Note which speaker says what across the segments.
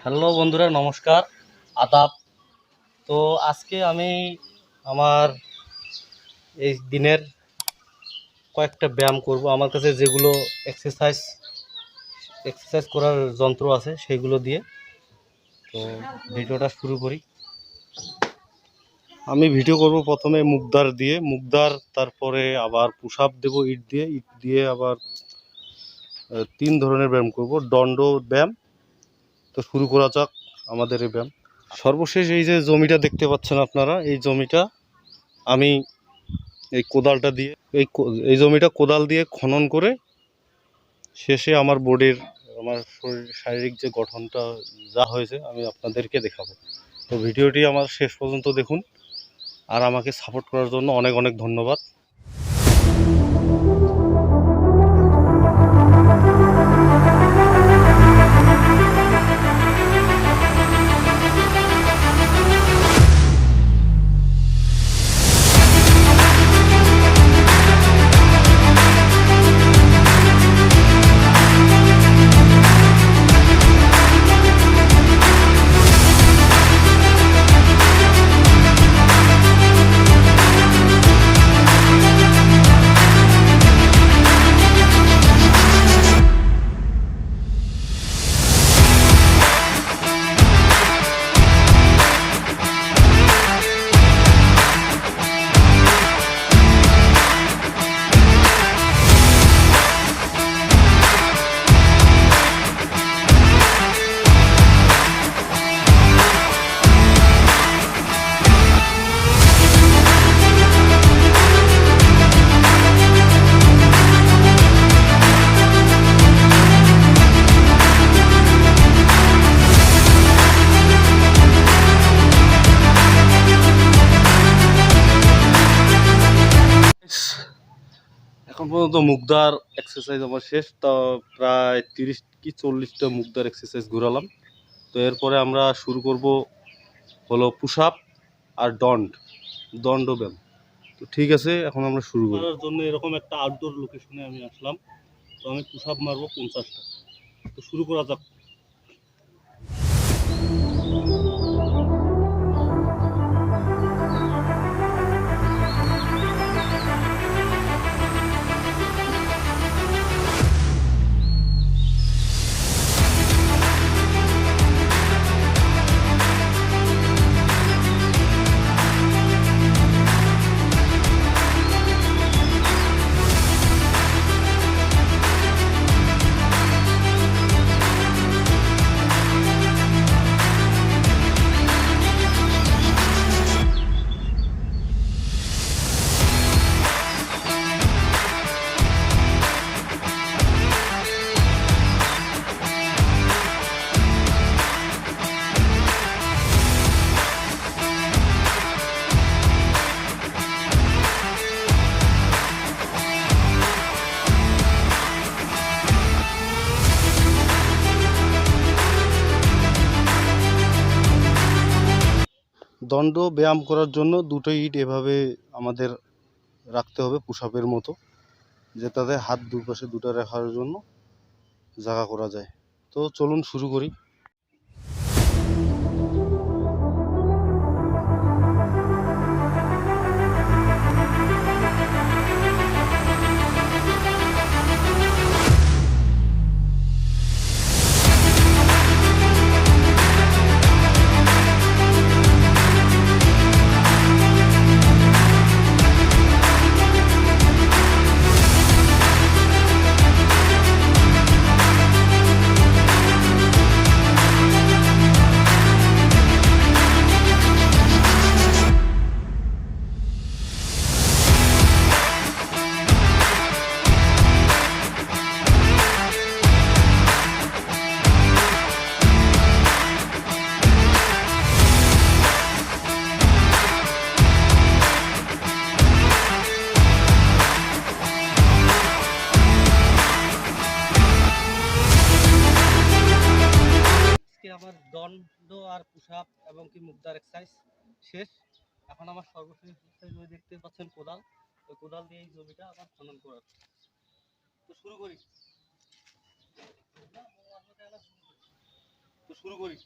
Speaker 1: Hello বন্ধুরা, নমস্কার, আদাব। তো আজকে আমি আমার এই দিনের কয়েকটা ব্যায়াম করব। আমার কাছে যেগুলো এক্সারসাইজ করার যন্ত্র আছে সেইগুলো দিয়ে। তো ভিডিওটা শুরু করি। আমি ভিডিও করব প্রথমে মুখদার দিয়ে, তারপরে আবার পুশ আপ দেবো ইট দিয়ে আবার 3 ধরনের ব্যায়াম করব, দণ্ড ব্যায়াম। তো শুরু করা যাক আমাদের এই ব্যায়াম। সর্বশেষ এই যে জমিটা দেখতে পাচ্ছেন আপনারা, এই জমিটা আমি এই কোদালটা দিয়ে এই জমিটা কোদাল দিয়ে খনন করে শেষে আমার আমার শারীরিক যে গঠনটা যা হয়েছে আমি আপনাদেরকে দেখাবো। তো ভিডিওটি আমার শেষ পর্যন্ত দেখুন, আর আমাকে সাপোর্ট করার জন্য অনেক অনেক ধন্যবাদ। এখন পর্যন্ত মুখদার এক্সারসাইজ আমার শেষ। তা প্রায় 30 কি 40টা মুখদার এক্সারসাইজ ঘোরালাম। তো এরপরে আমরা শুরু করব হলো পুশ আপ আর দণ্ড ব্যায়াম। তো ঠিক আছে, এখন আমরা শুরু করার জন্য এরকম একটা আউটডোর লোকেশনে আমি আসলাম। তো আমি পুশ আপ মারবো 50টা। তো শুরু করা যাক। দণ্ড ব্যায়াম করার জন্য দুটো ইট এভাবে আমাদের রাখতে হবে পুশ আপের মতো, যেটাতে হাত দুপাশে দুটো রাখার জন্য জায়গা করা যায়। তো চলুন শুরু করি। আমার দণ্ড আর পুশ আপ এবং কি মুখদার এক্সারসাইজ শেষ। এখন আমার সর্বশেষ এক্সারসাইজ দেখতে পাচ্ছেন কোদাল। ওই কোদাল দিয়ে এই জমিটা আবার খনন করার। তো শুরু করি। তো শুরু করি।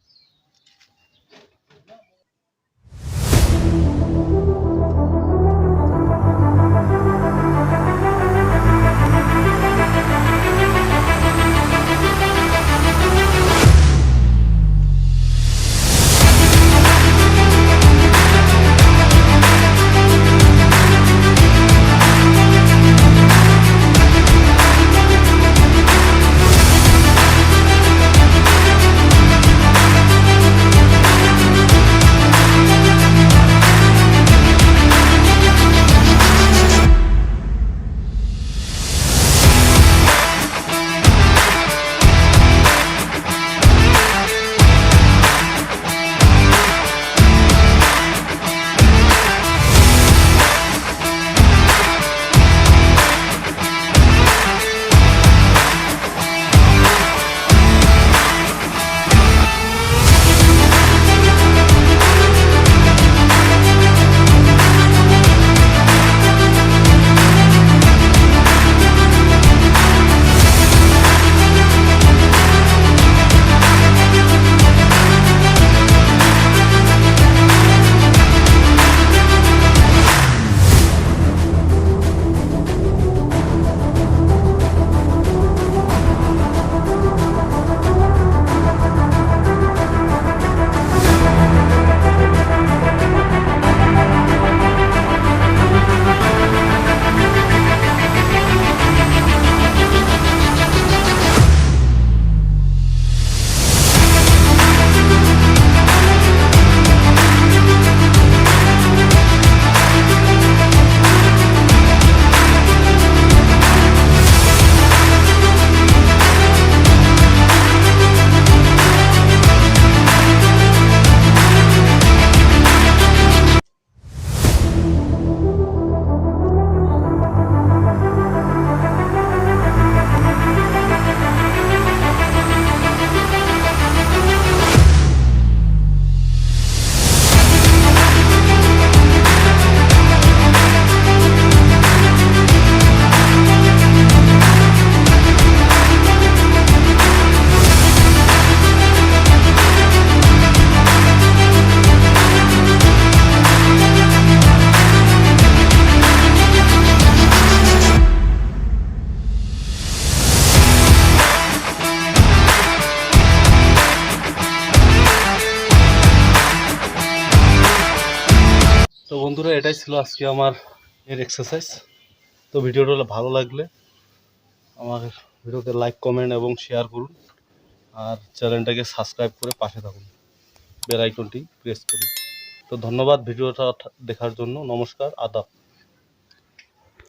Speaker 1: তো বন্ধুরা, এটাই ছিল আজকে আমার এক্সারসাইজ। তো ভিডিওটা ভালো লাগলে আমার ভিডিওতে লাইক, কমেন্ট এবং শেয়ার করুন, আর চ্যানেলটাকে সাবস্ক্রাইব করে পাশে থাকুন, বেল আইকনটি প্রেস করুন। তো ধন্যবাদ ভিডিওটা দেখার জন্য। নমস্কার, আদাব।